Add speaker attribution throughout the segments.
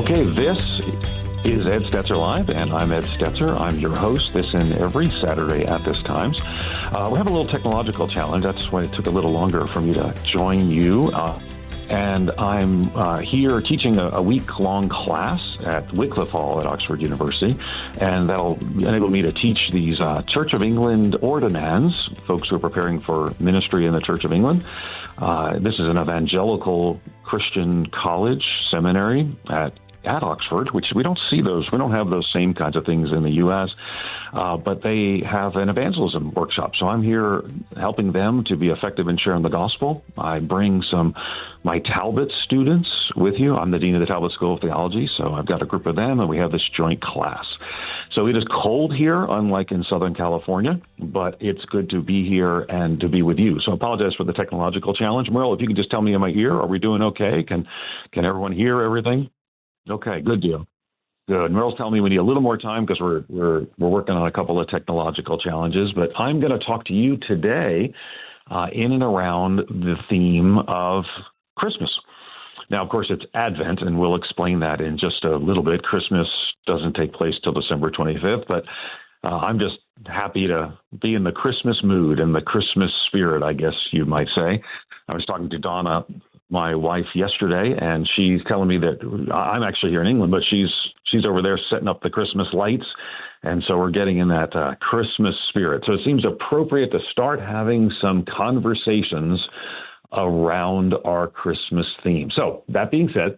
Speaker 1: Okay, this is Ed Stetzer Live, and I'm Ed Stetzer. I'm your host this and every Saturday at this time. We have a little technological challenge. That's why it took a little longer for me to join you. And I'm here teaching a week-long class at Wycliffe Hall at Oxford University, and that'll enable me to teach these Church of England ordinands, folks who are preparing for ministry in the Church of England. This is an evangelical Christian college seminary at Oxford, which we don't have those same kinds of things in the U.S., but they have an evangelism workshop. So I'm here helping them to be effective in sharing the gospel. I bring my Talbot students with you. I'm the dean of the Talbot School of Theology, so I've got a group of them, and we have this joint class. So it is cold here, unlike in Southern California, but it's good to be here and to be with you. So I apologize for the technological challenge. Merle, if you can just tell me in my ear, are we doing okay? Can everyone hear everything? Okay, good deal. Good. Merle's telling me we need a little more time because we're working on a couple of technological challenges, but I'm going to talk to you today in and around the theme of Christmas. Now, of course, it's Advent, and we'll explain that in just a little bit. Christmas doesn't take place till December 25th, but I'm just happy to be in the Christmas mood and the Christmas spirit, I guess you might say. I was talking to Donna, my wife, yesterday, and she's telling me that I'm actually here in England, but she's over there setting up the Christmas lights, and so we're getting in that Christmas spirit. So it seems appropriate to start having some conversations around our Christmas theme. So that being said,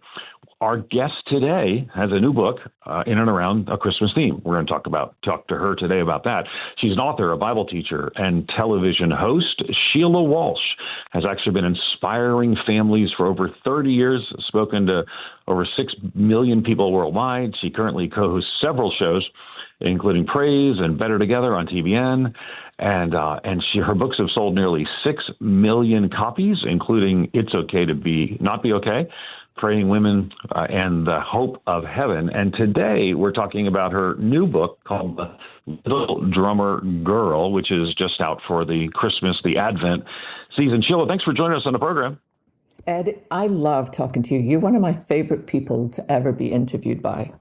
Speaker 1: our guest today has a new book in and around a Christmas theme. We're going to talk to her today about that. She's an author, a Bible teacher, and television host. Sheila Walsh has actually been inspiring families for over 30 years, spoken to over 6 million people worldwide. She currently co-hosts several shows, including Praise and Better Together on TBN. And her books have sold nearly 6 million copies, including It's Okay to Not Be Okay, Praying Women, and The Hope of Heaven. And today we're talking about her new book called The Little Drummer Girl, which is just out for the Advent season. Sheila, thanks for joining us on the program.
Speaker 2: Ed, I love talking to you. You're one of my favorite people to ever be interviewed by.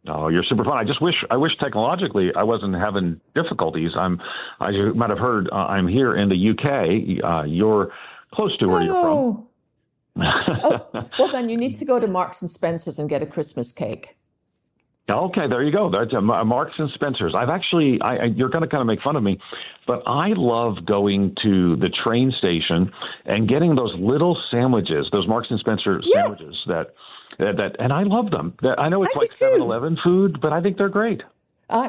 Speaker 1: Oh, you're super fun. I wish technologically I wasn't having difficulties. As you might have heard, I'm here in the UK. You're close to where you're from.
Speaker 2: Well, then you need to go to Marks and Spencer's and get a Christmas cake.
Speaker 1: Okay, there you go. That's Marks and Spencer's. You're going to kind of make fun of me, but I love going to the train station and getting those little sandwiches, those Marks and Spencer sandwiches that, and I love them. I know it's like 7-Eleven food, but I think they're great.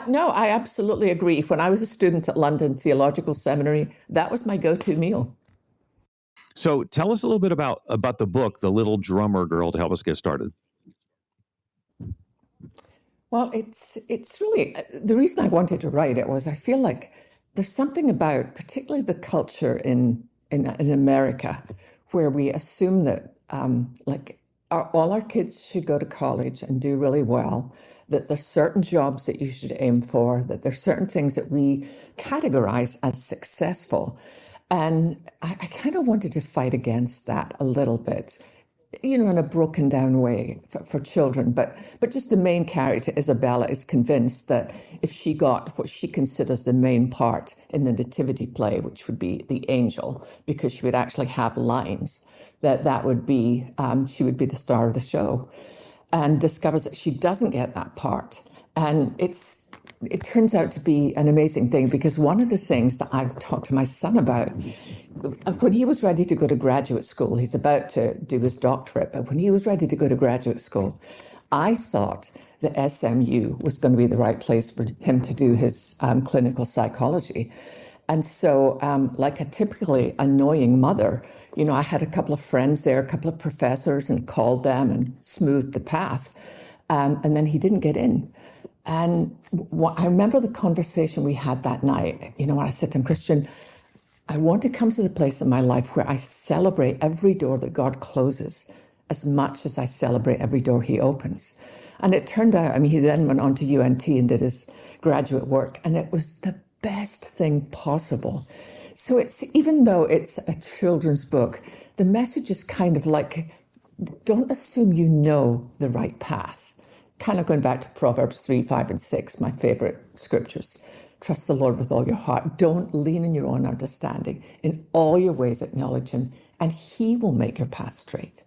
Speaker 2: No, I absolutely agree. When I was a student at London Theological Seminary, that was my go-to meal.
Speaker 3: So tell us a little bit about the book, The Little Drummer Girl, to help us get started.
Speaker 2: Well, it's really, the reason I wanted to write it was I feel like there's something about, particularly the culture in America, where we assume that all our kids should go to college and do really well, that there's certain jobs that you should aim for, that there's certain things that we categorize as successful. And I kind of wanted to fight against that a little bit, in a broken down way for children. But just the main character, Isabella, is convinced that if she got what she considers the main part in the nativity play, which would be the angel, because she would actually have lines, that would be, she would be the star of the show, and discovers that she doesn't get that part. And it turns out to be an amazing thing, because one of the things that I've talked to my son about, when he was ready to go to graduate school, he's about to do his doctorate, but when he was ready to go to graduate school, I thought that SMU was going to be the right place for him to do his clinical psychology. And so, like a typically annoying mother, I had a couple of friends there, a couple of professors, and called them and smoothed the path. And then he didn't get in. And I remember the conversation we had that night. When I said to him, Christian, I want to come to the place in my life where I celebrate every door that God closes as much as I celebrate every door he opens. And it turned out, he then went on to UNT and did his graduate work, and it was the best thing possible. So even though it's a children's book, the message is kind of like don't assume you know the right path. Kind of going back to Proverbs 3, 5, and 6, my favorite scriptures. Trust the Lord with all your heart. Don't lean on your own understanding. In all your ways acknowledge him, and he will make your path straight.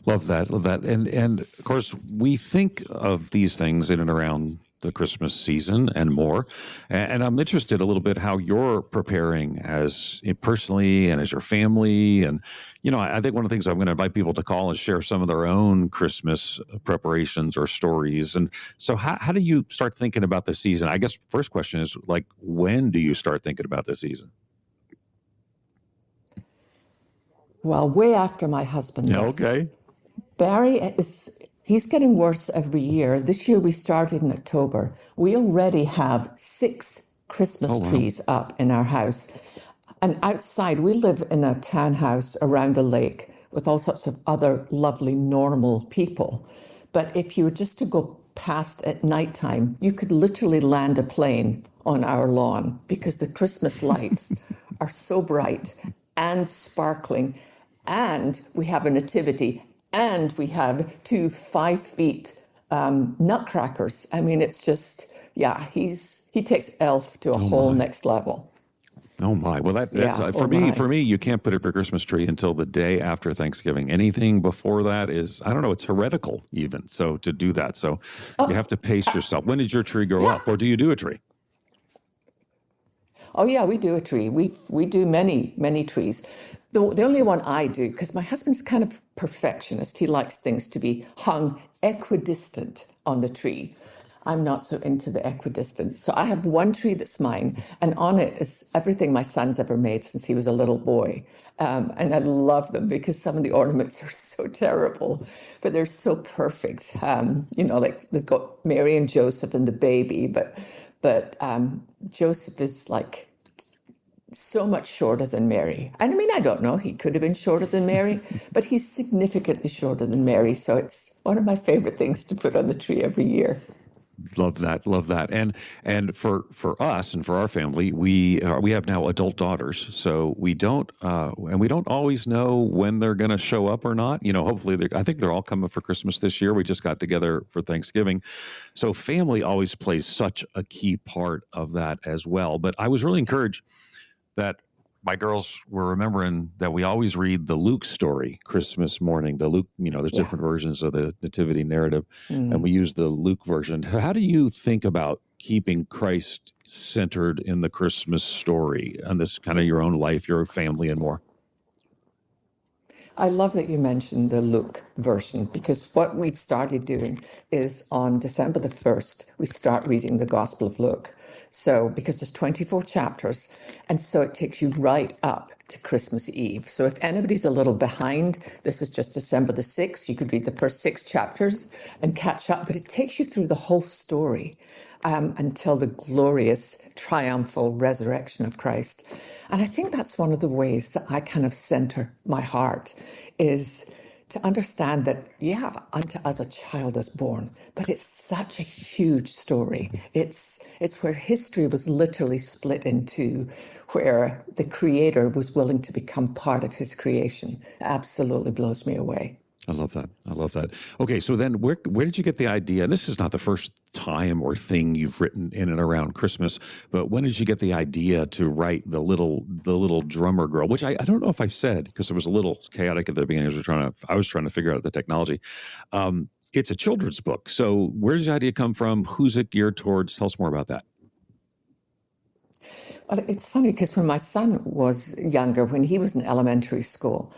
Speaker 3: Love that. Love that. And of course, we think of these things in and around the Christmas season and more. And I'm interested a little bit how you're preparing as personally and as your family. And, you know, I think one of the things I'm going to invite people to call is share some of their own Christmas preparations or stories. And so how do you start thinking about the season? I guess first question is like, when do you start thinking about the season?
Speaker 2: Well, way after my husband does.
Speaker 3: Okay.
Speaker 2: Barry he's getting worse every year. This year we started in October. We already have 6 Christmas trees up in our house. And outside, we live in a townhouse around a lake with all sorts of other lovely, normal people. But if you were just to go past at nighttime, you could literally land a plane on our lawn because the Christmas lights are so bright and sparkling. And we have a nativity, and we have 2 5-foot nutcrackers. I mean, it's just, he takes Elf to a whole next level.
Speaker 3: Oh my! Well, that's for me. You can't put up your Christmas tree until the day after Thanksgiving. Anything before that is, I don't know, it's heretical even. So to do that, so you have to pace yourself. When did your tree grow up, or do you do a tree?
Speaker 2: Oh yeah, we do a tree. We do many trees. The only one I do, because my husband's kind of perfectionist. He likes things to be hung equidistant on the tree. I'm not so into the equidistant. So I have one tree that's mine, and on it is everything my son's ever made since he was a little boy. And I love them because some of the ornaments are so terrible, but they're so perfect. Like they've got Mary and Joseph and the baby, but Joseph is like so much shorter than Mary. And I mean, I don't know, he could have been shorter than Mary, but he's significantly shorter than Mary. So it's one of my favorite things to put on the tree every year.
Speaker 3: Love that. And for us and for our family, we have now adult daughters, so we don't always know when they're going to show up or not. You know, hopefully, I think they're all coming for Christmas this year. We just got together for Thanksgiving, so family always plays such a key part of that as well. But I was really encouraged that my girls were remembering that we always read the Luke story Christmas morning. The Luke, there's different versions of the nativity narrative, and we use the Luke version. How do you think about keeping Christ centered in the Christmas story and this kind of your own life, your family, and more?
Speaker 2: I love that you mentioned the Luke version, because what we've started doing is on December the 1st, we start reading the Gospel of Luke. So, because there's 24 chapters, and so it takes you right up to Christmas Eve. So if anybody's a little behind, this is just December the 6th. You could read the first 6 chapters and catch up, but it takes you through the whole story until the glorious, triumphal resurrection of Christ. And I think that's one of the ways that I kind of center my heart, is to understand that, unto us a child is born, but it's such a huge story. It's where history was literally split in 2, where the Creator was willing to become part of his creation. Absolutely blows me away.
Speaker 3: I love that. Okay, so then where did you get the idea? And this is not the first time or thing you've written in and around Christmas, but when did you get the idea to write the little drummer girl? Which I don't know if I've said, because it was a little chaotic at the beginning. I was trying to figure out the technology. It's a children's book. So where does the idea come from? Who's it geared towards? Tell us more about that.
Speaker 2: Well, it's funny because when my son was younger, when he was in elementary school,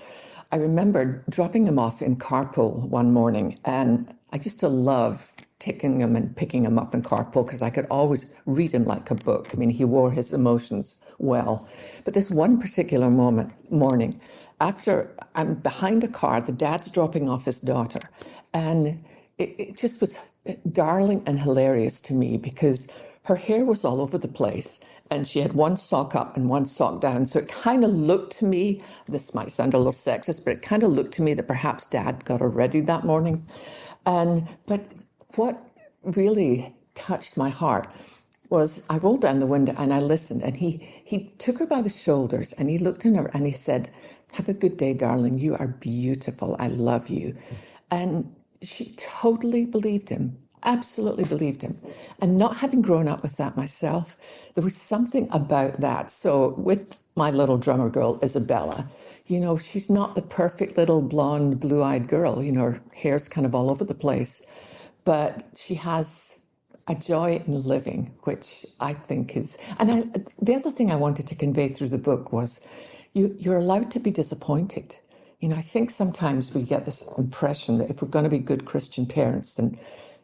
Speaker 2: I remember dropping him off in carpool one morning, and I used to love taking him and picking him up in carpool because I could always read him like a book. I mean, he wore his emotions well. But this one particular morning, after I'm behind a car, the dad's dropping off his daughter, and it just was darling and hilarious to me because her hair was all over the place. And she had one sock up and one sock down. So it kind of looked to me, this might sound a little sexist, but it kind of looked to me that perhaps Dad got her ready that morning. But what really touched my heart was I rolled down the window and I listened, and he took her by the shoulders and he looked in her and he said, Have a good day, darling. You are beautiful. I love you. And she totally believed him, absolutely believed him. And not having grown up with that myself, there was something about that. So with my little drummer girl, Isabella, she's not the perfect little blonde, blue-eyed girl. Her hair's kind of all over the place. But she has a joy in living, which I think is... And the other thing I wanted to convey through the book was you're allowed to be disappointed. I think sometimes we get this impression that if we're going to be good Christian parents, then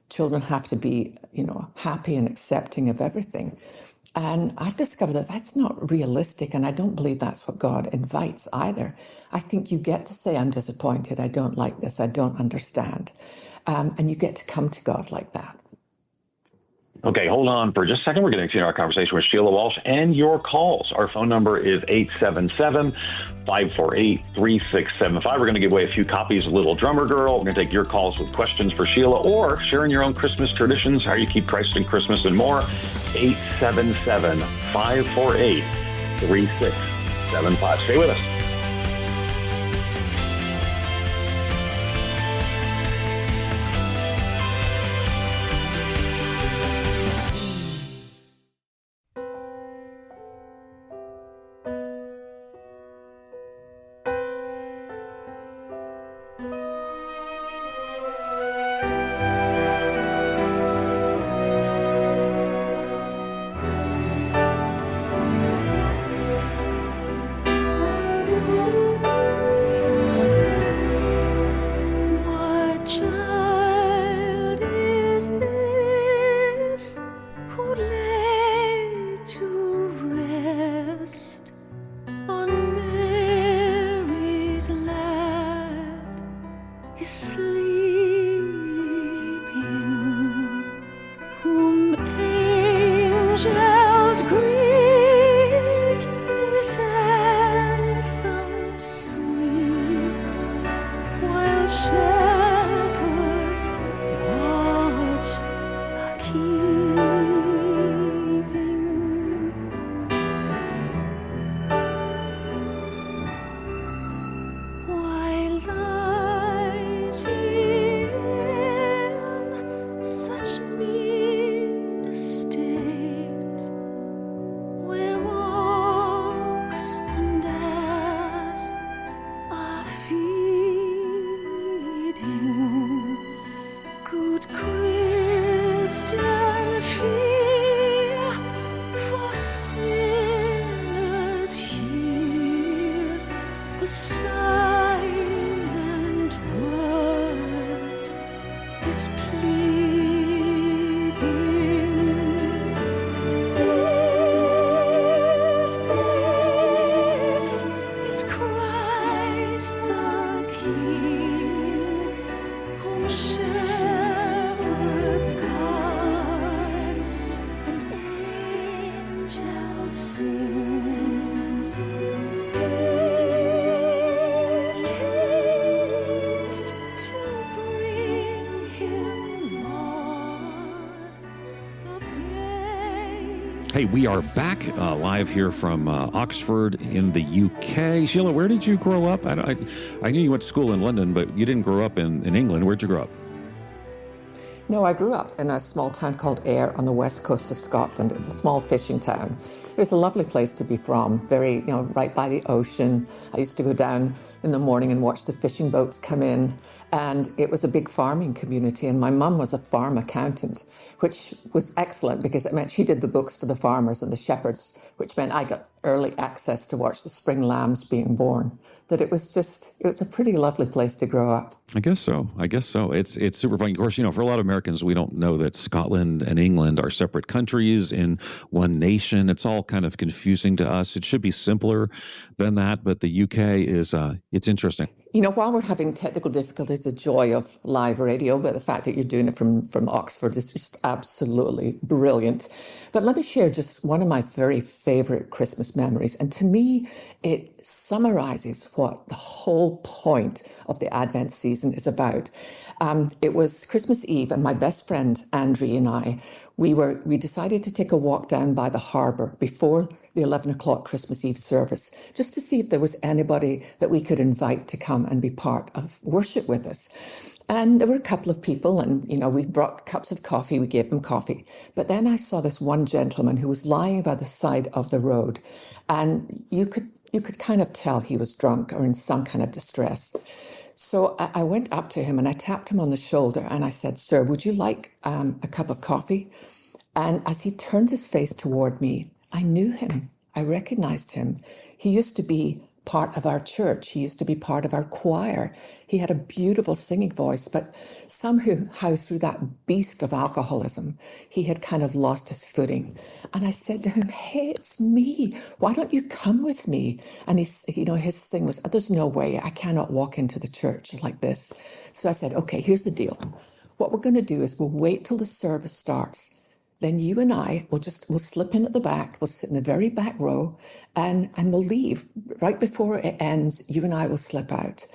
Speaker 2: children have to be, happy and accepting of everything. And I've discovered that that's not realistic, and I don't believe that's what God invites either. I think you get to say, I'm disappointed, I don't like this, I don't understand. And you get to come to God like that.
Speaker 1: Okay, hold on for just a second. We're going to continue our conversation with Sheila Walsh and your calls. Our phone number is 877-548-3675. We're going to give away a few copies of Little Drummer Girl. We're going to take your calls with questions for Sheila or sharing your own Christmas traditions, how you keep Christ in Christmas, and more. 877-548-3675. Stay with us.
Speaker 3: Hey, we are back live here from Oxford in the UK. Sheila, where did you grow up? I knew you went to school in London, but you didn't grow up in England. Where'd you grow up?
Speaker 2: No, I grew up in a small town called Ayr on the west coast of Scotland. It's a small fishing town. It was a lovely place to be from, very, right by the ocean. I used to go down in the morning and watch the fishing boats come in. And it was a big farming community. And my mum was a farm accountant, which was excellent because it meant she did the books for the farmers and the shepherds, which meant I got early access to watch the spring lambs being born. That it was a pretty lovely place to grow up.
Speaker 3: I guess so. It's super fun. Of course, for a lot of Americans, we don't know that Scotland and England are separate countries in one nation. It's all kind of confusing to us. It should be simpler than that, but the UK is, it's interesting.
Speaker 2: While we're having technical difficulties, the joy of live radio, but the fact that you're doing it from Oxford is just absolutely brilliant. But let me share just one of my very favorite Christmas memories. And to me, it summarizes what the whole point of the Advent season is about. It was Christmas Eve, and my best friend Andrea and I, we decided to take a walk down by the harbour before the 11 o'clock Christmas Eve service, just to see if there was anybody that we could invite to come and be part of worship with us. And there were a couple of people, and we brought cups of coffee, we gave them coffee. But then I saw this one gentleman who was lying by the side of the road, and you could kind of tell he was drunk or in some kind of distress. So I went up to him and I tapped him on the shoulder and I said, "Sir, would you like a cup of coffee?" And as he turned his face toward me, I knew him. I recognized him. He used to be part of our church. He used to be part of our choir. He had a beautiful singing voice, but somehow through that beast of alcoholism, he had kind of lost his footing. And I said to him, "Hey, it's me. Why don't you come with me?" And his thing was, "There's no way. I cannot walk into the church like this." So I said, "Okay, here's the deal. What we're going to do is we'll wait till the service starts. Then you and I we'll slip in at the back. We'll sit in the very back row and we'll leave. Right before it ends, you and I will slip out."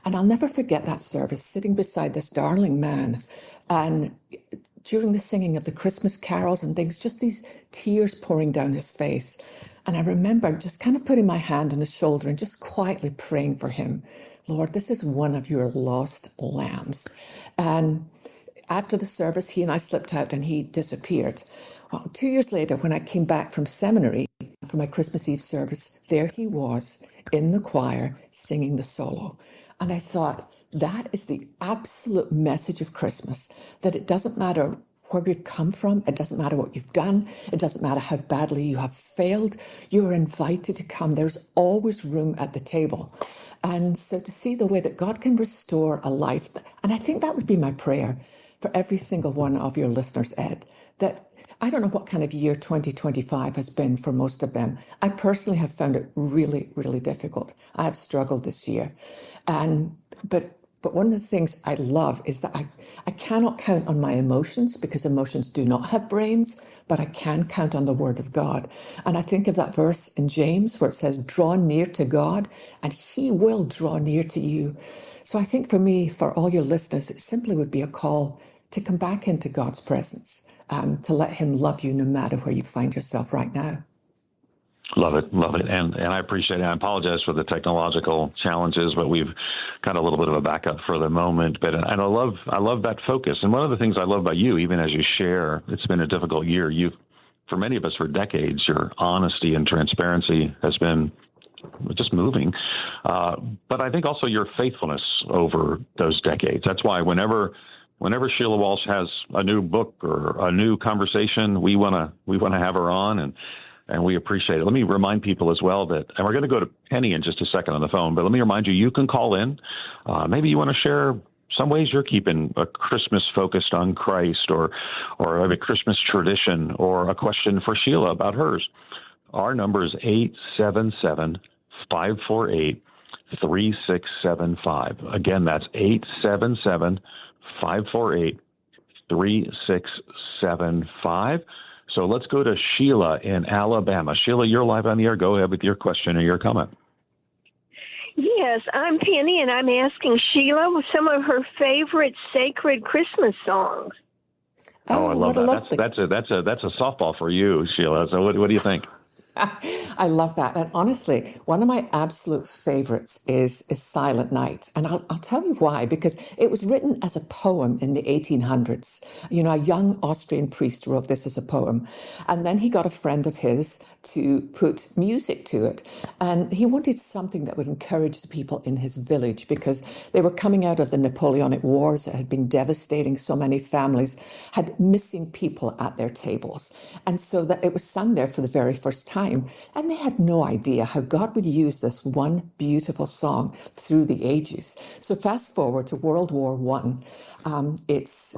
Speaker 2: And I'll never forget that service, sitting beside this darling man. And during the singing of the Christmas carols and things, just these tears pouring down his face. And I remember just kind of putting my hand on his shoulder and just quietly praying for him. "Lord, this is one of your lost lambs." And after the service, he and I slipped out and he disappeared. Well, 2 years later, when I came back from seminary for my Christmas Eve service, there he was in the choir singing the solo. And I thought, that is the absolute message of Christmas, that it doesn't matter where you've come from, it doesn't matter what you've done, it doesn't matter how badly you have failed, you are invited to come. There's always room at the table. And so to see the way that God can restore a life, and I think that would be my prayer for every single one of your listeners, Ed, that I don't know what kind of year 2025 has been for most of them. I personally have found it really, really difficult. I have struggled this year. But one of the things I love is that I cannot count on my emotions, because emotions do not have brains, but I can count on the word of God. And I think of that verse in James where it says, "Draw near to God and he will draw near to you." So I think for me, for all your listeners, it simply would be a call to come back into God's presence, to let him love you no matter where you find yourself right now.
Speaker 1: Love it. And I appreciate it. I apologize for the technological challenges, but we've got a little bit of a backup for the moment. But and I love that focus. And one of the things I love about you, even as you share, it's been a difficult year. For many of us for decades, your honesty and transparency has been just moving. But I think also your faithfulness over those decades. That's why whenever Sheila Walsh has a new book or a new conversation, we want to have her on, and we appreciate it. Let me remind people as well that, and we're going to go to Penny in just a second on the phone, but let me remind you can call in. Maybe you want to share some ways you're keeping a Christmas focused on Christ, or a Christmas tradition, or a question for Sheila about hers. Our number is 877-548-3675. Again, that's 877-548-3675. So let's go to Sheila in Alabama. Sheila, you're live on the air. Go ahead with your question or your comment.
Speaker 4: Yes, I'm Penny, and I'm asking Sheila some of her favorite sacred Christmas songs.
Speaker 1: Oh, I love that. That's a softball for you, Sheila. So what do you think?
Speaker 2: I love that. And honestly, one of my absolute favorites is Silent Night. And I'll tell you why, because it was written as a poem in the 1800s. A young Austrian priest wrote this as a poem. And then he got a friend of his to put music to it. And he wanted something that would encourage the people in his village, because they were coming out of the Napoleonic Wars that had been devastating. So many families had missing people at their tables. And so that it was sung there for the very first time. And they had no idea how God would use this one beautiful song through the ages. So fast forward to World War I. It's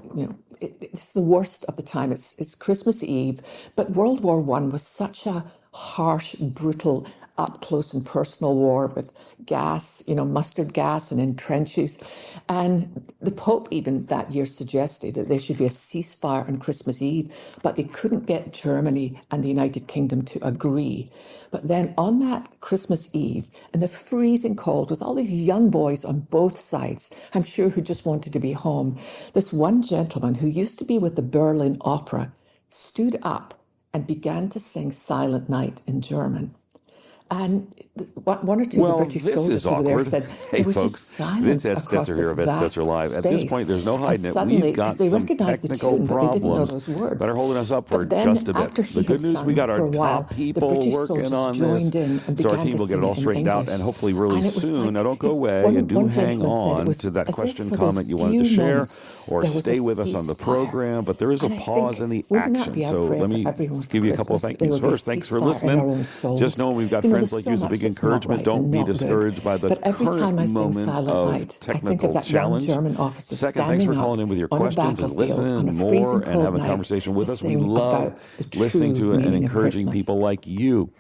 Speaker 2: the worst of the time. It's Christmas Eve, but World War I was such a harsh, brutal up close and personal war with gas, mustard gas and in trenches. And the Pope even that year suggested that there should be a ceasefire on Christmas Eve, but they couldn't get Germany and the United Kingdom to agree. But then on that Christmas Eve, in the freezing cold, with all these young boys on both sides, I'm sure who just wanted to be home, this one gentleman who used to be with the Berlin Opera stood up and began to sing Silent Night in German. And one or two of the British soldiers over there said
Speaker 5: Hey,
Speaker 2: there was
Speaker 5: folks,
Speaker 2: just silence
Speaker 5: Vince
Speaker 2: across
Speaker 5: Stetzer here
Speaker 2: this
Speaker 5: of Ed
Speaker 2: vast
Speaker 5: Stetzer Live.
Speaker 2: space.
Speaker 5: At this point, there's no hiding it.
Speaker 2: Suddenly,
Speaker 5: We've got
Speaker 2: because they
Speaker 5: some
Speaker 2: recognized the
Speaker 5: technical
Speaker 2: tune, but they didn't know
Speaker 5: problems
Speaker 2: those words.
Speaker 5: that are holding us up for
Speaker 2: But then,
Speaker 5: just a bit.
Speaker 2: after he
Speaker 5: The good
Speaker 2: had
Speaker 5: news,
Speaker 2: sung
Speaker 5: we got
Speaker 2: for
Speaker 5: our
Speaker 2: a while,
Speaker 5: top
Speaker 2: the
Speaker 5: people
Speaker 2: British
Speaker 5: working
Speaker 2: soldiers
Speaker 5: on
Speaker 2: joined in
Speaker 5: this.
Speaker 2: and
Speaker 5: So our
Speaker 2: began
Speaker 5: team
Speaker 2: to
Speaker 5: will get
Speaker 2: sing
Speaker 5: it all
Speaker 2: in
Speaker 5: straightened out,
Speaker 2: English.
Speaker 5: and hopefully really
Speaker 2: And it was
Speaker 5: soon.
Speaker 2: like,
Speaker 5: Now, don't go
Speaker 2: this
Speaker 5: away
Speaker 2: one
Speaker 5: and do hang
Speaker 2: gentleman said it
Speaker 5: on
Speaker 2: was
Speaker 5: to that
Speaker 2: as if
Speaker 5: question,
Speaker 2: for those
Speaker 5: comment you wanted to
Speaker 2: few
Speaker 5: share,
Speaker 2: moments,
Speaker 5: or
Speaker 2: there was
Speaker 5: stay
Speaker 2: a
Speaker 5: with us on the
Speaker 2: ceasefire.
Speaker 5: program, but there is a
Speaker 2: And I
Speaker 5: pause in
Speaker 2: think,
Speaker 5: the
Speaker 2: wouldn't that
Speaker 5: action.
Speaker 2: be our
Speaker 5: So
Speaker 2: prayer
Speaker 5: let
Speaker 2: for
Speaker 5: me
Speaker 2: everyone for
Speaker 5: give you a couple of
Speaker 2: Christmas?
Speaker 5: thank
Speaker 2: There
Speaker 5: yous
Speaker 2: would be
Speaker 5: first. Thanks for
Speaker 2: ceasefire in
Speaker 5: listening.
Speaker 2: our own souls.
Speaker 5: Just know we've got friends
Speaker 2: There's
Speaker 5: like
Speaker 2: so
Speaker 5: you, so
Speaker 2: much
Speaker 5: big
Speaker 2: that's not
Speaker 5: encouragement.
Speaker 2: right
Speaker 5: Don't
Speaker 2: and
Speaker 5: be
Speaker 2: not good.
Speaker 5: discouraged by the
Speaker 2: But every
Speaker 5: current
Speaker 2: time I sing
Speaker 5: moment
Speaker 2: Silent
Speaker 5: of
Speaker 2: Night, I think
Speaker 5: technical
Speaker 2: of that young
Speaker 5: challenge.
Speaker 2: German officer
Speaker 5: Second, thanks
Speaker 2: standing
Speaker 5: for
Speaker 2: up
Speaker 5: calling in with your
Speaker 2: on a
Speaker 5: questions and
Speaker 2: battlefield on a
Speaker 5: listening
Speaker 2: freezing
Speaker 5: more and
Speaker 2: cold
Speaker 5: having a
Speaker 2: night
Speaker 5: conversation
Speaker 2: to
Speaker 5: with us. We
Speaker 2: sing
Speaker 5: love
Speaker 2: about the
Speaker 5: listening
Speaker 2: true
Speaker 5: to and
Speaker 2: meaning of
Speaker 5: encouraging
Speaker 2: Christmas.
Speaker 5: people like you.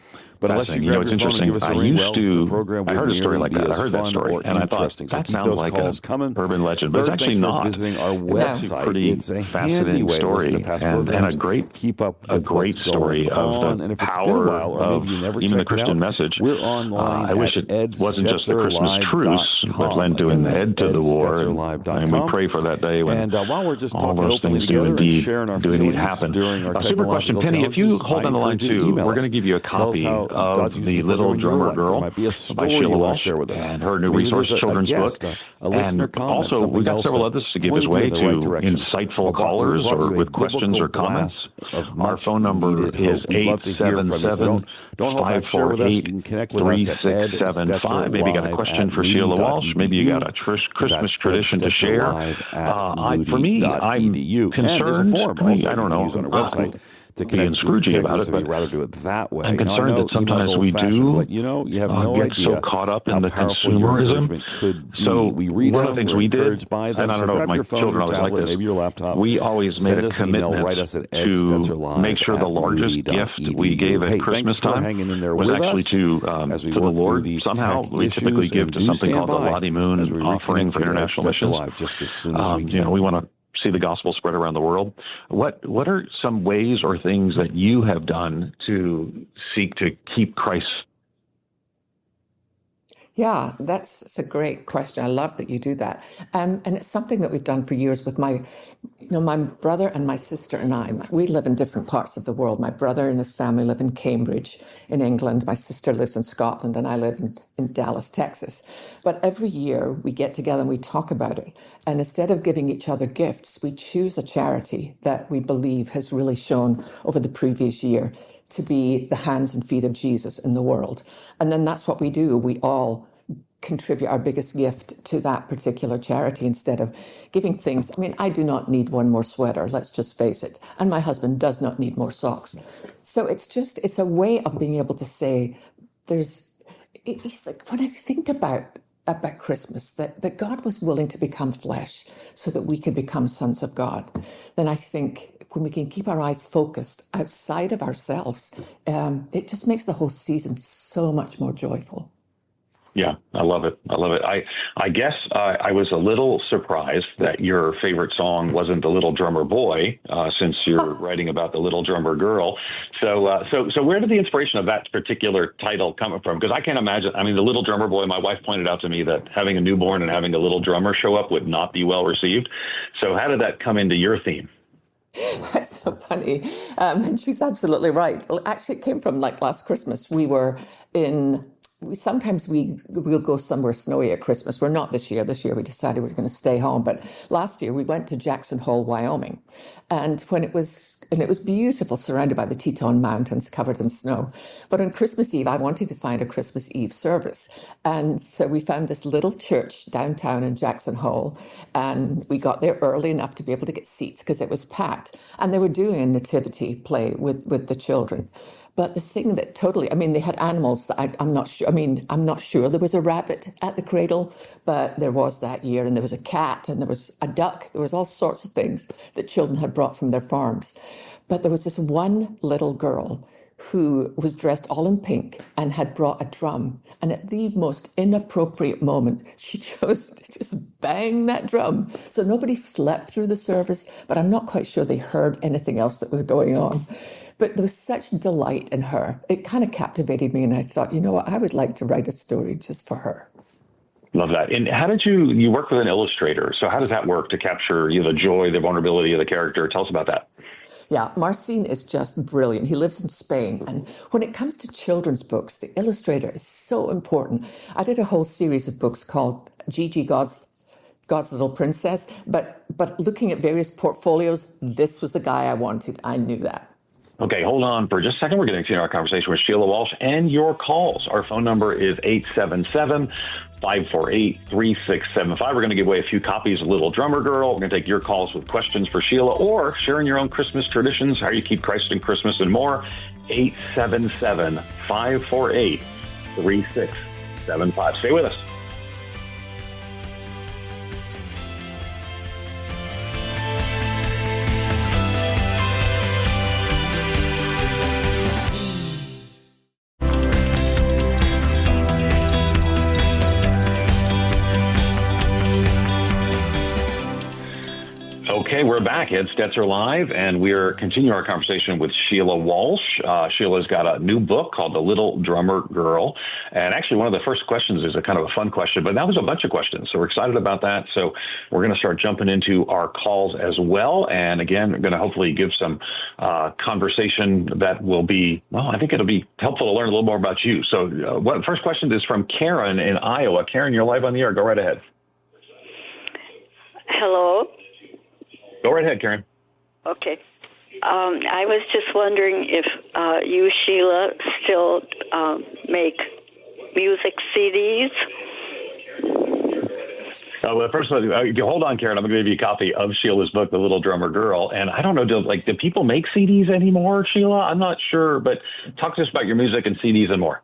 Speaker 5: But unless you
Speaker 1: Fascinating.
Speaker 5: grab
Speaker 1: It's
Speaker 5: your phone and
Speaker 1: interesting.
Speaker 5: give us a
Speaker 1: I
Speaker 5: ring,
Speaker 1: used
Speaker 5: well, the
Speaker 1: to.
Speaker 5: program
Speaker 1: I
Speaker 5: would
Speaker 1: heard a story
Speaker 5: merely
Speaker 1: like
Speaker 5: be
Speaker 1: that. I
Speaker 5: as
Speaker 1: heard that
Speaker 5: fun
Speaker 1: story,
Speaker 5: or
Speaker 1: and I thought
Speaker 5: interesting. So
Speaker 1: that
Speaker 5: keep
Speaker 1: sounds
Speaker 5: those
Speaker 1: like
Speaker 5: calls
Speaker 1: an
Speaker 5: coming.
Speaker 1: urban legend, but
Speaker 5: Third,
Speaker 1: it's actually
Speaker 5: thanks for
Speaker 1: not.
Speaker 5: visiting our
Speaker 1: It's actually
Speaker 5: website.
Speaker 1: pretty
Speaker 5: It's a handy
Speaker 1: fascinating
Speaker 5: way to listen
Speaker 1: story,
Speaker 5: to past
Speaker 1: and
Speaker 5: programs.
Speaker 1: a great
Speaker 5: Keep up
Speaker 1: a
Speaker 5: with
Speaker 1: great
Speaker 5: what's
Speaker 1: story
Speaker 5: going
Speaker 1: of
Speaker 5: on.
Speaker 1: the
Speaker 5: And if it's been a
Speaker 1: power
Speaker 5: while, or
Speaker 1: of
Speaker 5: maybe you never
Speaker 1: even the
Speaker 5: checked it
Speaker 1: Christian
Speaker 5: out,
Speaker 1: message.
Speaker 5: we're online
Speaker 1: I wish
Speaker 5: at
Speaker 1: it wasn't just the Christmas truce, but led to an
Speaker 5: Again,
Speaker 1: end to the war,
Speaker 5: EdStetzerLive.com.
Speaker 1: and we pray for that day when
Speaker 5: And while we're just
Speaker 1: all
Speaker 5: talking
Speaker 1: those
Speaker 5: openly
Speaker 1: things do
Speaker 5: together and
Speaker 1: indeed
Speaker 5: sharing our
Speaker 1: indeed
Speaker 5: feelings
Speaker 1: happen.
Speaker 5: during our
Speaker 1: Super question,
Speaker 5: technological
Speaker 1: Penny. If you
Speaker 5: challenges,
Speaker 1: hold on the line
Speaker 5: I encourage you to
Speaker 1: too,
Speaker 5: email
Speaker 1: we're
Speaker 5: us.
Speaker 1: going to give you a
Speaker 5: Tell us
Speaker 1: copy
Speaker 5: how
Speaker 1: of
Speaker 5: God's using
Speaker 1: The
Speaker 5: the
Speaker 1: Little
Speaker 5: program in your
Speaker 1: Drummer
Speaker 5: life. There
Speaker 1: Girl
Speaker 5: might be a
Speaker 1: by
Speaker 5: story
Speaker 1: Sheila
Speaker 5: you want
Speaker 1: Walsh
Speaker 5: to share with us.
Speaker 1: and her new
Speaker 5: Maybe
Speaker 1: resource
Speaker 5: there's a
Speaker 1: children's
Speaker 5: guest,
Speaker 1: book.
Speaker 5: a listener
Speaker 1: And
Speaker 5: comment,
Speaker 1: also,
Speaker 5: something
Speaker 1: we've got
Speaker 5: else
Speaker 1: several
Speaker 5: that
Speaker 1: others to give
Speaker 5: pointed
Speaker 1: away
Speaker 5: you in the right
Speaker 1: to
Speaker 5: direction.
Speaker 1: insightful
Speaker 5: Or
Speaker 1: callers
Speaker 5: brought you
Speaker 1: or
Speaker 5: a
Speaker 1: with questions or
Speaker 5: biblical
Speaker 1: comments.
Speaker 5: blast of
Speaker 1: Our
Speaker 5: much
Speaker 1: phone number
Speaker 5: needed
Speaker 1: is
Speaker 5: hope. We'd love to hear from you. So don't hold back. Share with us. You can connect with us at
Speaker 1: @877-3675. Maybe you got a question for Sheila Walsh. Maybe you got a Christmas tradition to share. For me, I'm concerned. I don't know.
Speaker 5: To
Speaker 1: being Scroogey about it, but
Speaker 5: rather do it that way.
Speaker 1: I'm concerned that sometimes we do
Speaker 5: but you have no
Speaker 1: get
Speaker 5: idea
Speaker 1: so caught up in
Speaker 5: how
Speaker 1: the
Speaker 5: powerful your
Speaker 1: consumerism.
Speaker 5: encouragement could be.
Speaker 1: So
Speaker 5: we read
Speaker 1: one
Speaker 5: them,
Speaker 1: of the things
Speaker 5: we're
Speaker 1: we did,
Speaker 5: encouraged by them.
Speaker 1: and I don't
Speaker 5: So
Speaker 1: know if
Speaker 5: grab
Speaker 1: my
Speaker 5: your phone,
Speaker 1: children
Speaker 5: your
Speaker 1: always like
Speaker 5: tablet,
Speaker 1: this,
Speaker 5: maybe your laptop.
Speaker 1: we always made
Speaker 5: Send
Speaker 1: a
Speaker 5: us an email,
Speaker 1: commitment
Speaker 5: write us at
Speaker 1: to make sure the largest gift we gave at Christmas time
Speaker 5: hanging in there
Speaker 1: was
Speaker 5: with
Speaker 1: actually
Speaker 5: us
Speaker 1: to
Speaker 5: as we
Speaker 1: the
Speaker 5: work through
Speaker 1: Lord.
Speaker 5: these
Speaker 1: Somehow
Speaker 5: tech
Speaker 1: we typically
Speaker 5: issues,
Speaker 1: give
Speaker 5: and
Speaker 1: to
Speaker 5: do
Speaker 1: something
Speaker 5: stand
Speaker 1: called the
Speaker 5: by
Speaker 1: Lottie
Speaker 5: as
Speaker 1: Moon
Speaker 5: we
Speaker 1: offering
Speaker 5: reconnect
Speaker 1: for
Speaker 5: with
Speaker 1: international
Speaker 5: Stetzer
Speaker 1: missions.
Speaker 5: Live just as soon as we can.
Speaker 1: We want to see the gospel spread around the world. What are some ways or things that you have done to seek to keep Christ?
Speaker 2: Yeah, that's a great question. I love that you do that. And it's something that we've done for years with my brother and my sister and I. We live in different parts of the world. My brother and his family live in Cambridge in England. My sister lives in Scotland and I live in Dallas, Texas. But every year we get together and we talk about it. And instead of giving each other gifts, we choose a charity that we believe has really shown over the previous year to be the hands and feet of Jesus in the world. And then that's what we do. We all contribute our biggest gift to that particular charity instead of giving things. I mean, I do not need one more sweater, let's just face it. And my husband does not need more socks. So it's a way of being able to say, it's like when I think about Christmas, that God was willing to become flesh so that we could become sons of God, then I think when we can keep our eyes focused outside of ourselves, it just makes the whole season so much more joyful.
Speaker 1: Yeah, I love it. I guess I was a little surprised that your favorite song wasn't The Little Drummer Boy, since you're writing about the Little Drummer Girl. So where did the inspiration of that particular title come from? Because I can't imagine. I mean, The Little Drummer Boy, my wife pointed out to me that having a newborn and having a little drummer show up would not be well received. So how did that come into your theme?
Speaker 2: That's so funny. And she's absolutely right. Well, actually, it came from like last Christmas. Sometimes we'll go somewhere snowy at Christmas. We're not this year. This year we decided we were going to stay home. But last year we went to Jackson Hole, Wyoming. And it was beautiful, surrounded by the Teton Mountains, covered in snow. But on Christmas Eve, I wanted to find a Christmas Eve service. And so we found this little church downtown in Jackson Hole. And we got there early enough to be able to get seats because it was packed. And they were doing a nativity play with the children. But the thing that they had animals that I'm not sure. I'm not sure there was a rabbit at the cradle, but there was that year, and there was a cat, and there was a duck. There was all sorts of things that children had brought from their farms. But there was this one little girl who was dressed all in pink and had brought a drum. And at the most inappropriate moment, she chose to just bang that drum. So nobody slept through the service, but I'm not quite sure they heard anything else that was going on. But there was such delight in her. It kind of captivated me, and I thought, you know what, I would like to write a story just for her.
Speaker 1: Love that. And how did you work with an illustrator? So how does that work to capture the joy, the vulnerability of the character? Tell us about that.
Speaker 2: Yeah, Marcin is just brilliant. He lives in Spain. And when it comes to children's books, the illustrator is so important. I did a whole series of books called Gigi, God's Little Princess. But looking at various portfolios, this was the guy I wanted. I knew that.
Speaker 1: Okay, hold on for just a second. We're going to continue our conversation with Sheila Walsh and your calls. Our phone number is 877-548-3675. We're going to give away a few copies of Little Drummer Girl. We're going to take your calls with questions for Sheila or sharing your own Christmas traditions, how you keep Christ in Christmas, and more. 877-548-3675. Stay with us. Okay, we're back. Ed Stetzer Live, and we're continuing our conversation with Sheila Walsh. Sheila's got a new book called The Little Drummer Girl. And actually, one of the first questions is a kind of a fun question, but that was a bunch of questions. So we're excited about that. So we're going to start jumping into our calls as well. And again, we're going to hopefully give some conversation that will be, well, I think it'll be helpful to learn a little more about you. So first question is from Karen in Iowa. Karen, you're live on the air. Go right ahead.
Speaker 6: Hello.
Speaker 1: Go right ahead, Karen.
Speaker 6: Okay. I was just wondering if you, Sheila, still make music CDs?
Speaker 1: Well, first of all, hold on, Karen. I'm going to give you a copy of Sheila's book, The Little Drummer Girl. And I don't know, do people make CDs anymore, Sheila? I'm not sure, but talk to us about your music and CDs and more.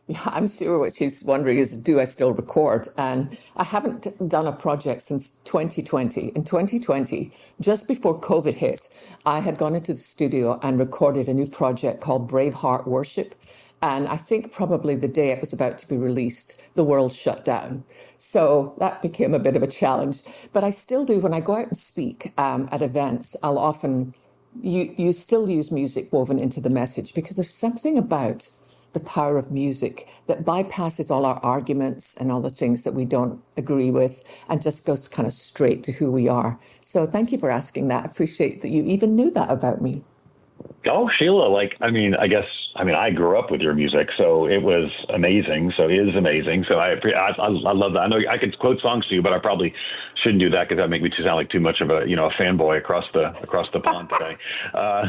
Speaker 2: Yeah, I'm sure what she's wondering is, do I still record? And I haven't done a project since 2020. In 2020, just before COVID hit, I had gone into the studio and recorded a new project called Braveheart Worship. And I think probably the day it was about to be released, the world shut down. So that became a bit of a challenge. But I still do, when I go out and speak at events, I'll often, you still use music woven into the message, because there's something about the power of music that bypasses all our arguments and all the things that we don't agree with and just goes kind of straight to who we are. So thank you for asking that. I appreciate that you even knew that about me.
Speaker 1: Oh, Sheila, I grew up with your music, so it was amazing. So it is amazing. So I love that. I know I could quote songs to you, but I probably shouldn't do that because that make me sound like too much of a fanboy across the pond today. All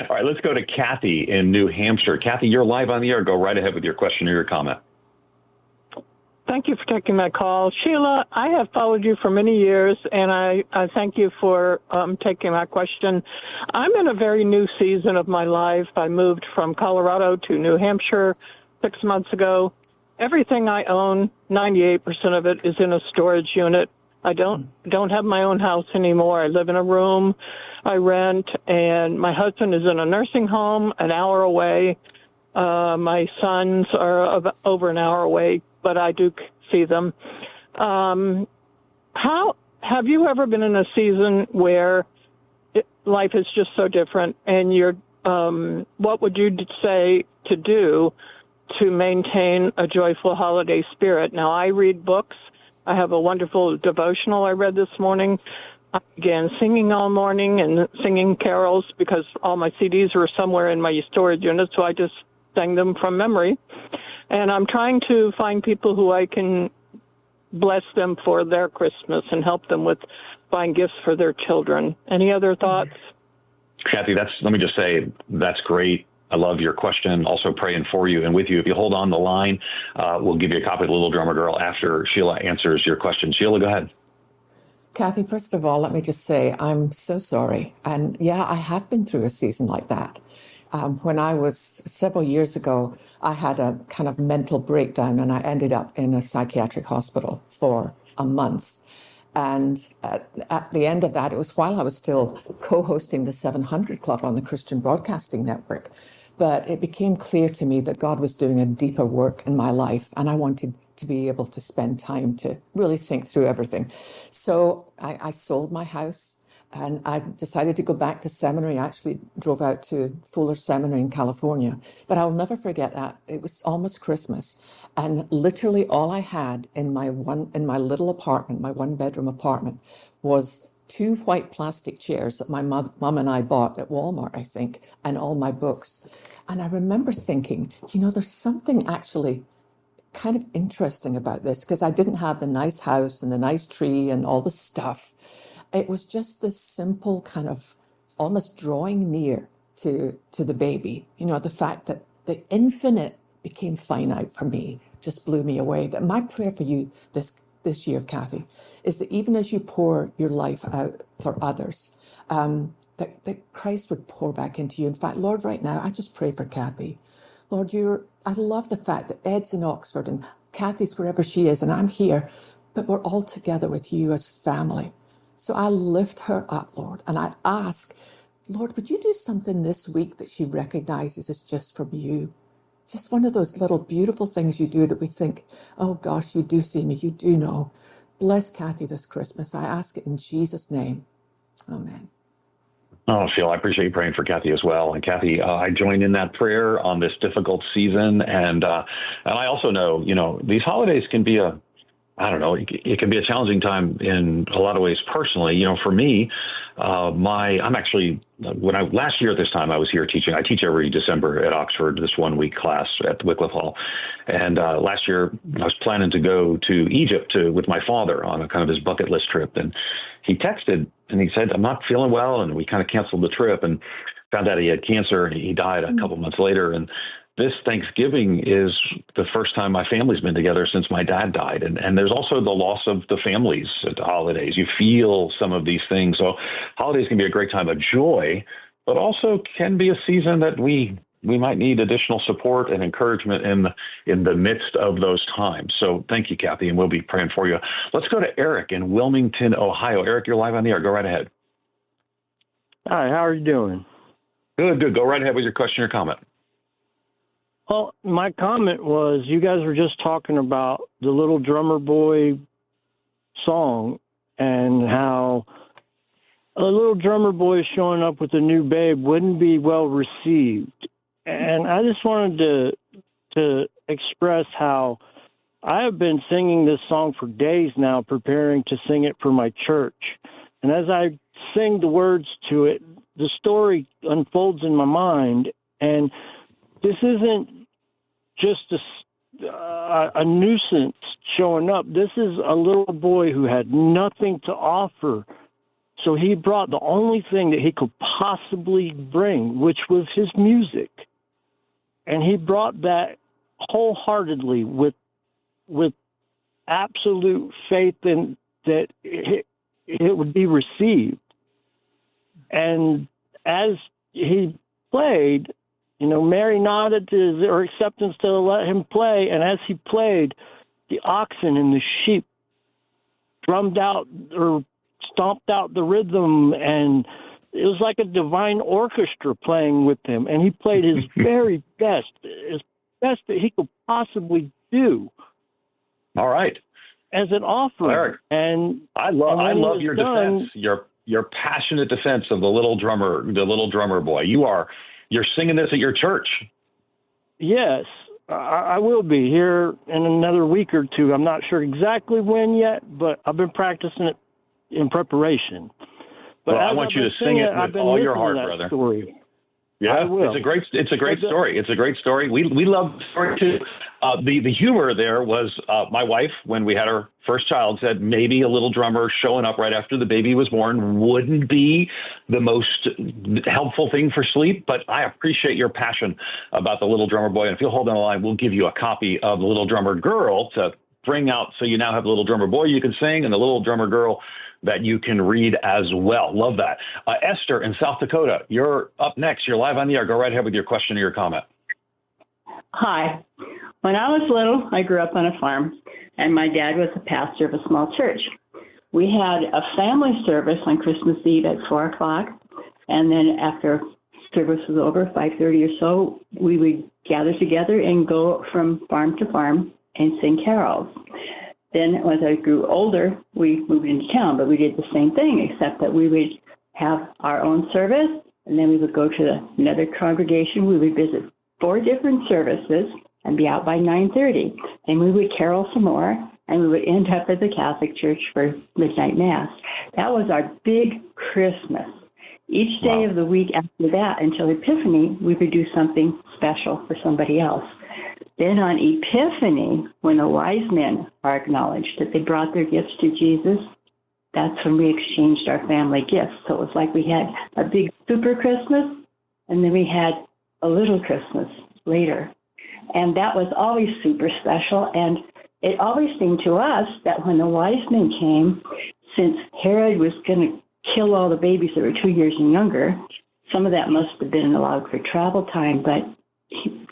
Speaker 1: right, let's go to Kathy in New Hampshire. Kathy, you're live on the air. Go right ahead with your question or your comment.
Speaker 7: Thank you for taking my call. Sheila, I have followed you for many years, and I thank you for taking my question. I'm in a very new season of my life. I moved from Colorado to New Hampshire 6 months ago. Everything I own, 98% of it, is in a storage unit. I don't have my own house anymore. I live in a room. I rent, and my husband is in a nursing home an hour away. My sons are over an hour away, but I do see them. How have you ever been in a season where life is just so different, and what would you say to do to maintain a joyful holiday spirit? Now, I read books. I have a wonderful devotional I read this morning. I began singing all morning and singing carols because all my CDs were somewhere in my storage unit, so I just sang them from memory. And I'm trying to find people who I can bless them for their Christmas and help them with buying gifts for their children. Any other thoughts?
Speaker 1: Kathy, let me just say, that's great. I love your question. Also praying for you and with you. If you hold on the line, we'll give you a copy of The Little Drummer Girl after Sheila answers your question. Sheila, go ahead.
Speaker 2: Kathy, first of all, let me just say I'm so sorry. And yeah, I have been through a season like that. When I was several years ago, I had a kind of mental breakdown and I ended up in a psychiatric hospital for a month. And at the end of that, it was while I was still co-hosting the 700 Club on the Christian Broadcasting Network. But it became clear to me that God was doing a deeper work in my life, and I wanted to be able to spend time to really think through everything. So I sold my house. And I decided to go back to seminary. I actually drove out to Fuller Seminary in California. But I'll never forget that. It was almost Christmas. And literally all I had in my little apartment, my 1-bedroom apartment, was 2 white plastic chairs that my mom and I bought at Walmart, I think, and all my books. And I remember thinking, there's something actually kind of interesting about this, because I didn't have the nice house and the nice tree and all the stuff. It was just this simple kind of almost drawing near to the baby. The fact that the infinite became finite for me just blew me away. That my prayer for you this year, Kathy, is that even as you pour your life out for others, that Christ would pour back into you. In fact, Lord, right now, I just pray for Kathy. Lord, I love the fact that Ed's in Oxford and Kathy's wherever she is, and I'm here, but we're all together with you as family. So I lift her up, Lord, and I ask, Lord, would you do something this week that she recognizes as just from you? Just one of those little beautiful things you do that we think, oh gosh, you do see me, you do know. Bless Kathy this Christmas. I ask it in Jesus' name. Amen.
Speaker 1: Oh, Phil, I appreciate you praying for Kathy as well. And Kathy, I join in that prayer on this difficult season. And I also know, these holidays can be it can be a challenging time in a lot of ways personally. For me, last year at this time I was here teaching. I teach every December at Oxford, this 1-week class at Wycliffe Hall. And last year I was planning to go to Egypt with my father on a kind of his bucket list trip. And he texted and he said, I'm not feeling well. And we kind of canceled the trip and found out he had cancer and he died a couple months later. And this Thanksgiving is the first time my family's been together since my dad died. And there's also the loss of the families at the holidays. You feel some of these things. So holidays can be a great time of joy, but also can be a season that we might need additional support and encouragement in the midst of those times. So thank you, Kathy, and we'll be praying for you. Let's go to Eric in Wilmington, Ohio. Eric, you're live on the air. Go right ahead.
Speaker 8: Hi, how are you doing?
Speaker 1: Good. Go right ahead with your question or comment.
Speaker 8: Well, my comment was, you guys were just talking about the Little Drummer Boy song and how a little drummer boy showing up with a new babe wouldn't be well received. And I just wanted to express how I have been singing this song for days now, preparing to sing it for my church. And as I sing the words to it, the story unfolds in my mind. And this isn't just a nuisance showing up. This is a little boy who had nothing to offer. So he brought the only thing that he could possibly bring, which was his music. And he brought that wholeheartedly with absolute faith in that it would be received. And as he played, Mary nodded her acceptance to let him play. And as he played, the oxen and the sheep drummed out or stomped out the rhythm, and it was like a divine orchestra playing with him. And he played his very best, as best that he could possibly do.
Speaker 1: All right.
Speaker 8: As an offering.
Speaker 1: Eric,
Speaker 8: and
Speaker 1: I love your defense, your passionate defense of the little drummer boy. You're singing this at your church.
Speaker 8: Yes, I will be here in another week or two. I'm not sure exactly when yet, but I've been practicing it in preparation. But
Speaker 1: well, I want you to sing it with all your heart, brother.
Speaker 8: Story.
Speaker 1: Yeah, it's a great story. It's a great story. We love the story too. The humor there was my wife, when we had our first child, said maybe a little drummer showing up right after the baby was born wouldn't be the most helpful thing for sleep. But I appreciate your passion about the little drummer boy. And if you'll hold on the line, we'll give you a copy of the Little Drummer Girl to bring out, so you now have the Little Drummer Boy you can sing and the Little Drummer Girl that you can read as well. Love that. Esther in South Dakota, you're up next. You're live on the air. Go right ahead with your question or your comment.
Speaker 9: Hi. When I was little, I grew up on a farm, and my dad was a pastor of a small church. We had a family service on Christmas Eve at 4 o'clock, and then after service was over, 5:30 or so, we would gather together and go from farm to farm and sing carols. Then as I grew older, we moved into town, but we did the same thing, except that we would have our own service, and then we would go to another congregation. We would visit 4 different services and be out by 9:30. And we would carol some more, and we would end up at the Catholic Church for midnight mass. That was our big Christmas. Each day of the week after that, until Epiphany, we would do something special for somebody else. Then on Epiphany, when the wise men are acknowledged that they brought their gifts to Jesus, that's when we exchanged our family gifts. So it was like we had a big super Christmas, and then we had a little Christmas later. And that was always super special. And it always seemed to us that when the wise men came, since Herod was going to kill all the babies that were 2 years and younger, some of that must have been allowed for travel time, but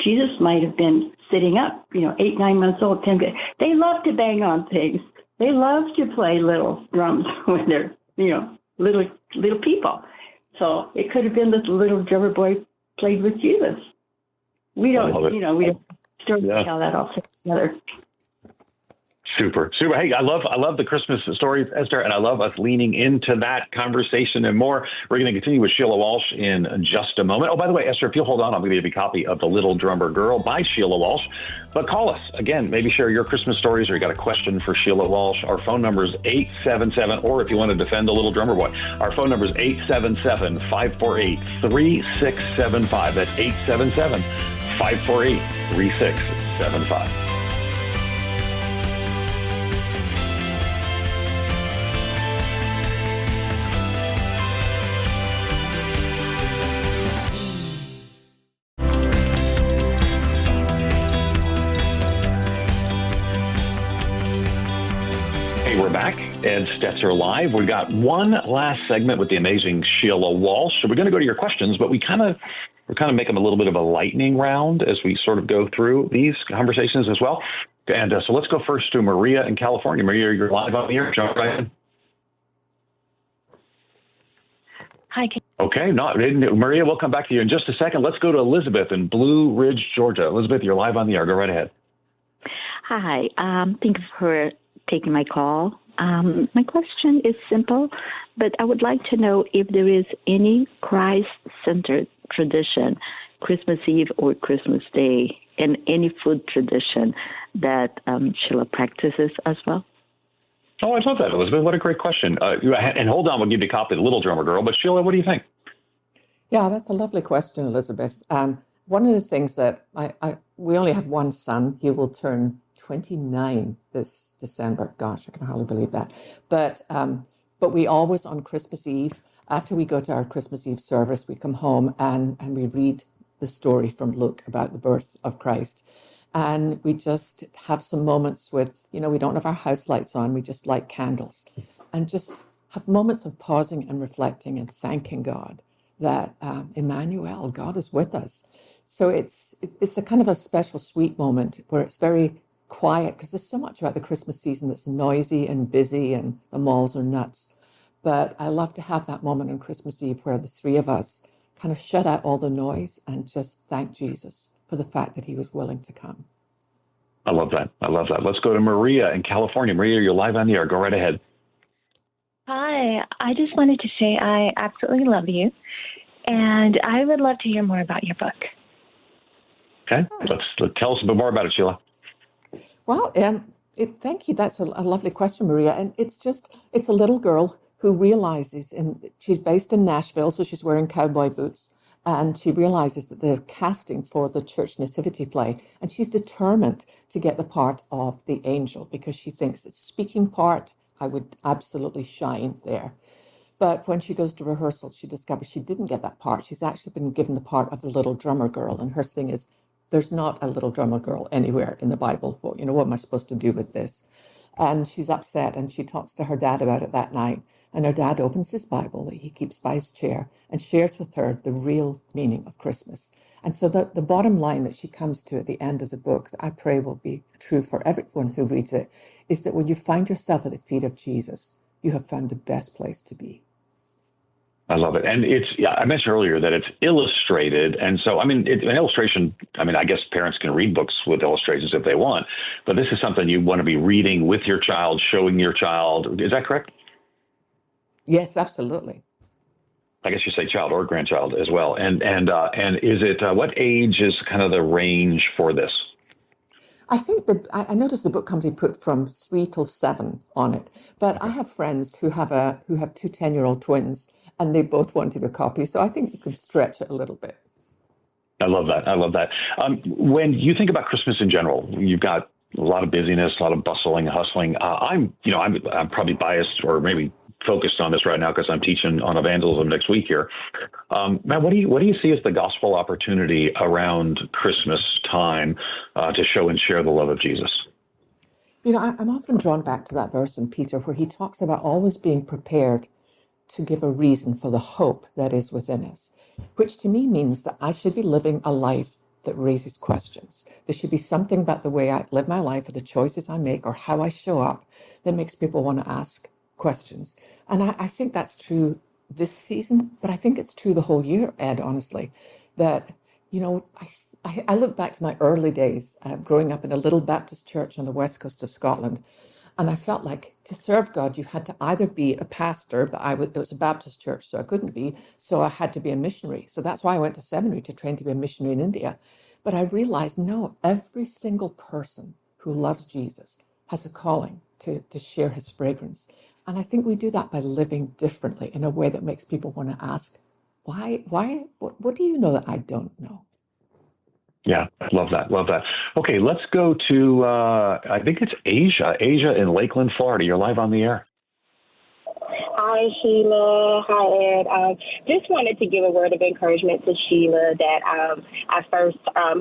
Speaker 9: Jesus might have been sitting up, 8, 9 months old, 10. They love to bang on things. They love to play little drums when they're, little people. So it could have been that the little drummer boy played with Jesus. We don't, we don't tell that all together.
Speaker 1: Super. Hey, I love the Christmas stories, Esther, and I love us leaning into that conversation and more. We're going to continue with Sheila Walsh in just a moment. Oh, by the way, Esther, if you'll hold on, I'm going to give you a copy of The Little Drummer Girl by Sheila Walsh. But call us. Again, maybe share your Christmas stories, or you got a question for Sheila Walsh. Our phone number is 877, or if you want to defend The Little Drummer Boy, our phone number is 877-548-3675. That's 877-548-3675. We're back. Ed Stetzer Live. We've got one last segment with the amazing Sheila Walsh. So we're going to go to your questions, but we're kind of making a little bit of a lightning round as we sort of go through these conversations as well. And so let's go first to Maria in California. Maria, you're live on the air. Jump right in.
Speaker 10: Hi.
Speaker 1: Okay. Maria, we'll come back to you in just a second. Let's go to Elizabeth in Blue Ridge, Georgia. Elizabeth, you're live on the air. Go right ahead.
Speaker 10: Hi. Thank you for taking my call. My question is simple, but I would like to know if there is any Christ-centered tradition, Christmas Eve or Christmas Day, and any food tradition that Sheila practices as well.
Speaker 1: Oh, I love that, Elizabeth. What a great question. And hold on, we'll give you a copy of The Little Drummer Girl. But Sheila, what do you think?
Speaker 2: Yeah, that's a lovely question, Elizabeth. One of the things that we only have one son. He will turn 29 this December. Gosh, I can hardly believe that. But we always, on Christmas Eve, after we go to our Christmas Eve service, we come home and we read the story from Luke about the birth of Christ. And we just have some moments with, we don't have our house lights on, we just light candles and just have moments of pausing and reflecting and thanking God that Emmanuel, God is with us. So it's a kind of a special, sweet moment where it's very quiet, because there's so much about the Christmas season that's noisy and busy and the malls are nuts. But I love to have that moment on Christmas Eve where the three of us kind of shut out all the noise and just thank Jesus for the fact that he was willing to come.
Speaker 1: I love that. Let's go to Maria in California. Maria, you're live on the air. Go right ahead.
Speaker 11: Hi. I just wanted to say I absolutely love you, and I would love to hear more about your book.
Speaker 1: Okay. Let's tell us a bit more about it, Sheila.
Speaker 2: Well, thank you. That's a lovely question, Maria. And it's a little girl who realizes, and she's based in Nashville, so she's wearing cowboy boots, and she realizes that they're casting for the church nativity play, and she's determined to get the part of the angel because she thinks the speaking part, I would absolutely shine there. But when she goes to rehearsal, she discovers she didn't get that part. She's actually been given the part of the little drummer girl, and her thing is, there's not a little drummer girl anywhere in the Bible. Well, what am I supposed to do with this? And she's upset, and she talks to her dad about it that night. And her dad opens his Bible that he keeps by his chair and shares with her the real meaning of Christmas. And so the bottom line that she comes to at the end of the book, that I pray will be true for everyone who reads it, is that when you find yourself at the feet of Jesus, you have found the best place to be.
Speaker 1: I love it. And I mentioned earlier that it's illustrated. And so, I mean, an illustration, I mean, I guess parents can read books with illustrations if they want, but this is something you want to be reading with your child, showing your child. Is that correct?
Speaker 2: Yes, absolutely.
Speaker 1: I guess you say child or grandchild as well. And is it, what age is kind of the range for this?
Speaker 2: I think I noticed the book company put from 3 till 7 on it, but I have friends who have 2 10-year-old twins, and they both wanted a copy. So I think you could stretch it a little bit.
Speaker 1: I love that. I love that. When you think about Christmas in general, you've got a lot of busyness, a lot of bustling, hustling. I'm probably biased or maybe focused on this right now because I'm teaching on evangelism next week here. Matt, what do you see as the gospel opportunity around Christmas time to show and share the love of Jesus?
Speaker 2: You know, I'm often drawn back to that verse in Peter where he talks about always being prepared to give a reason for the hope that is within us, which to me means that I should be living a life that raises questions. There should be something about the way I live my life or the choices I make or how I show up that makes people want to ask questions. And I think that's true this season, but I think it's true the whole year, Ed, honestly, that, you know, I look back to my early days growing up in a little Baptist church on the west coast of Scotland. And I felt like to serve God, you had to either be a pastor, but it was a Baptist church, so I couldn't be. So I had to be a missionary. So that's why I went to seminary to train to be a missionary in India. But I realized, no, every single person who loves Jesus has a calling to share his fragrance. And I think we do that by living differently in a way that makes people want to ask, why, what do you know that I don't know?
Speaker 1: Yeah, love that. Love that. Okay, let's go to, I think it's Asia. Asia in Lakeland, Florida. You're live on the air.
Speaker 12: Hi, Sheila. Hi, Ed. Just wanted to give a word of encouragement to Sheila that I first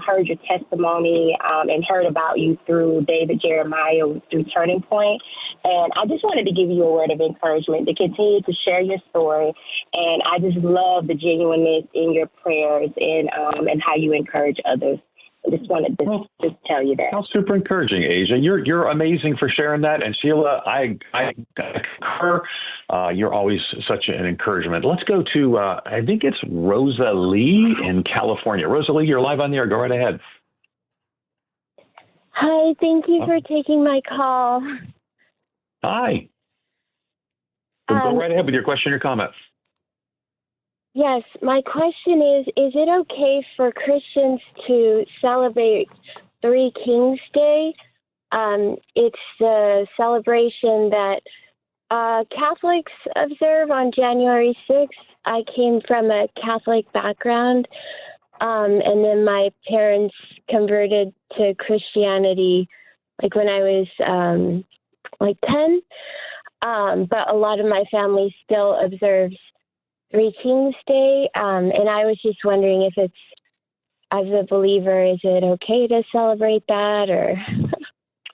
Speaker 12: heard your testimony and heard about you through David Jeremiah through Turning Point. And I just wanted to give you a word of encouragement to continue to share your story. And I just love the genuineness in your prayers and how you encourage others. I just wanted to just tell you that.
Speaker 1: Sounds super encouraging, Asia. You're amazing for sharing that. And Sheila, I concur. You're always such an encouragement. Let's go to, I think it's Rosalie in California. Rosalie, you're live on the air. Go right ahead.
Speaker 13: Hi, thank you for taking my call.
Speaker 1: Hi. Go right ahead with your question or comment.
Speaker 13: Yes, my question is it okay for Christians to celebrate Three Kings Day? It's the celebration that Catholics observe on January 6th. I came from a Catholic background, and then my parents converted to Christianity like when I was 10. But a lot of my family still observes Three Kings Day, and I was just wondering if it's, as a believer, is it okay to celebrate that, or?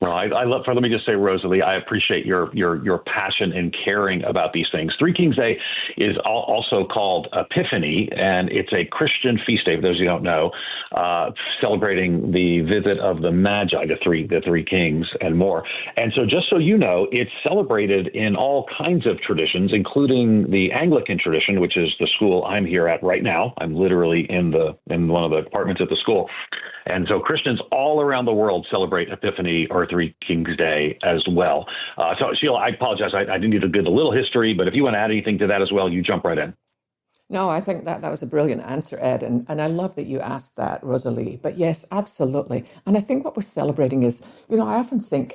Speaker 1: Well, let me just say, Rosalie, I appreciate your passion and caring about these things. Three Kings Day is also called Epiphany, and it's a Christian feast day, for those who don't know, celebrating the visit of the Magi, the three kings, and more. And so just so you know, it's celebrated in all kinds of traditions, including the Anglican tradition, which is the school I'm here at right now. I'm literally in one of the departments at the school. And so Christians all around the world celebrate Epiphany or Three Kings Day as well. So Sheila, I apologize. I didn't need to give a little history, but if you want to add anything to that as well, you jump right in.
Speaker 2: No, I think that was a brilliant answer, Ed. And I love that you asked that, Rosalie. But yes, absolutely. And I think what we're celebrating is, I often think,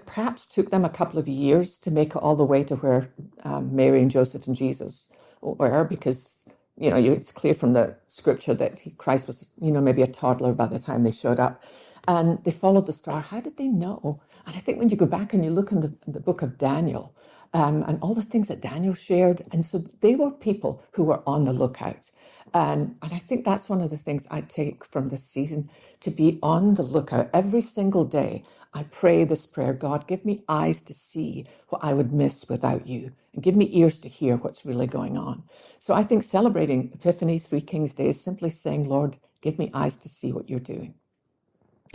Speaker 2: perhaps took them a couple of years to make it all the way to where Mary and Joseph and Jesus were, because it's clear from the scripture that Christ was, maybe a toddler by the time they showed up. And they followed the star. How did they know? And I think when you go back and you look in the book of Daniel, and all the things that Daniel shared, and so they were people who were on the lookout. And I think that's one of the things I take from this season, to be on the lookout every single day. I pray this prayer: God, give me eyes to see what I would miss without you, and give me ears to hear what's really going on. So I think celebrating Epiphany, Three Kings Day, is simply saying, Lord, give me eyes to see what you're doing.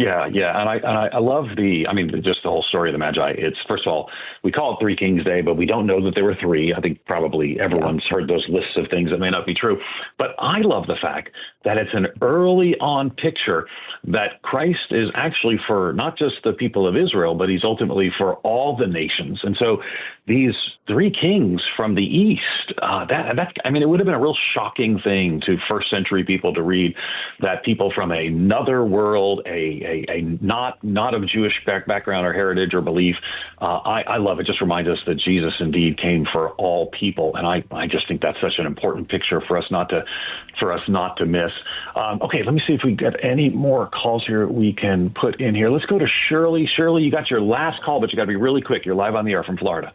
Speaker 1: Yeah, and I love just the whole story of the Magi. It's, first of all, we call it Three Kings Day, but we don't know that there were three. I think probably everyone's heard those lists of things that may not be true. But I love the fact that it's an early on picture that Christ is actually for not just the people of Israel, but he's ultimately for all the nations. And so these three kings from the East, it would have been a real shocking thing to first century people to read that people from another world, a not of Jewish background or heritage or belief. I love it. Just reminds us that Jesus indeed came for all people, and I just think that's such an important picture for us not to miss. Okay, let me see if we get any more calls here we can put in here. Let's go to Shirley. Shirley, you got your last call, but you got to be really quick. You're live on the air from Florida.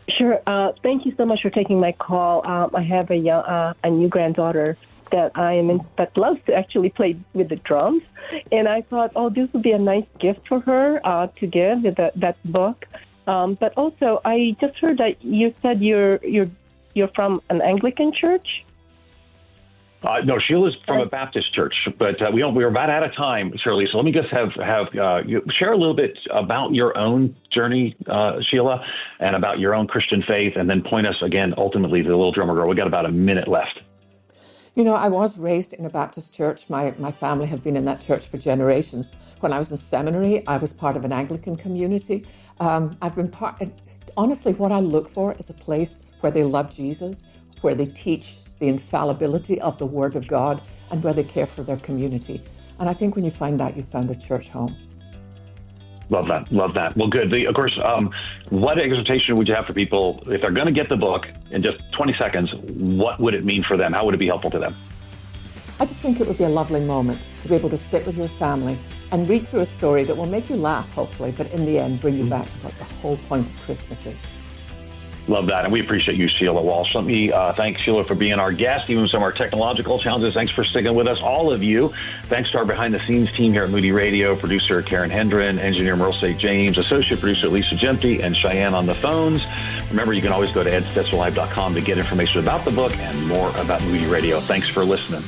Speaker 14: Sure. Thank you so much for taking my call. I have a new granddaughter that loves to actually play with the drums, and I thought, this would be a nice gift for her to give that book. But also, I just heard that you said you're from an Anglican church.
Speaker 1: No, Sheila's from a Baptist church, but we're about out of time, Shirley. So let me just have you share a little bit about your own journey, Sheila, and about your own Christian faith, and then point us again, ultimately, to the Little Drummer Girl. We got about a minute left.
Speaker 2: I was raised in a Baptist church. My family have been in that church for generations. When I was in seminary, I was part of an Anglican community. Honestly, what I look for is a place where they love Jesus, where they teach the infallibility of the Word of God, and where they care for their community. And I think when you find that, you've found a church home.
Speaker 1: Love that. Well, good. Of course, what exhortation would you have for people if they're going to get the book in just 20 seconds? What would it mean for them? How would it be helpful to them?
Speaker 2: I just think it would be a lovely moment to be able to sit with your family and read through a story that will make you laugh, hopefully, but in the end, bring you back to what the whole point of Christmas is.
Speaker 1: Love that. And we appreciate you, Sheila Walsh. Let me thank Sheila for being our guest, even some of our technological challenges. Thanks for sticking with us, all of you. Thanks to our behind-the-scenes team here at Moody Radio, producer Karen Hendren, engineer Merle St. James, associate producer Lisa Gempy, and Cheyenne on the phones. Remember, you can always go to edstetserlive.com to get information about the book and more about Moody Radio. Thanks for listening.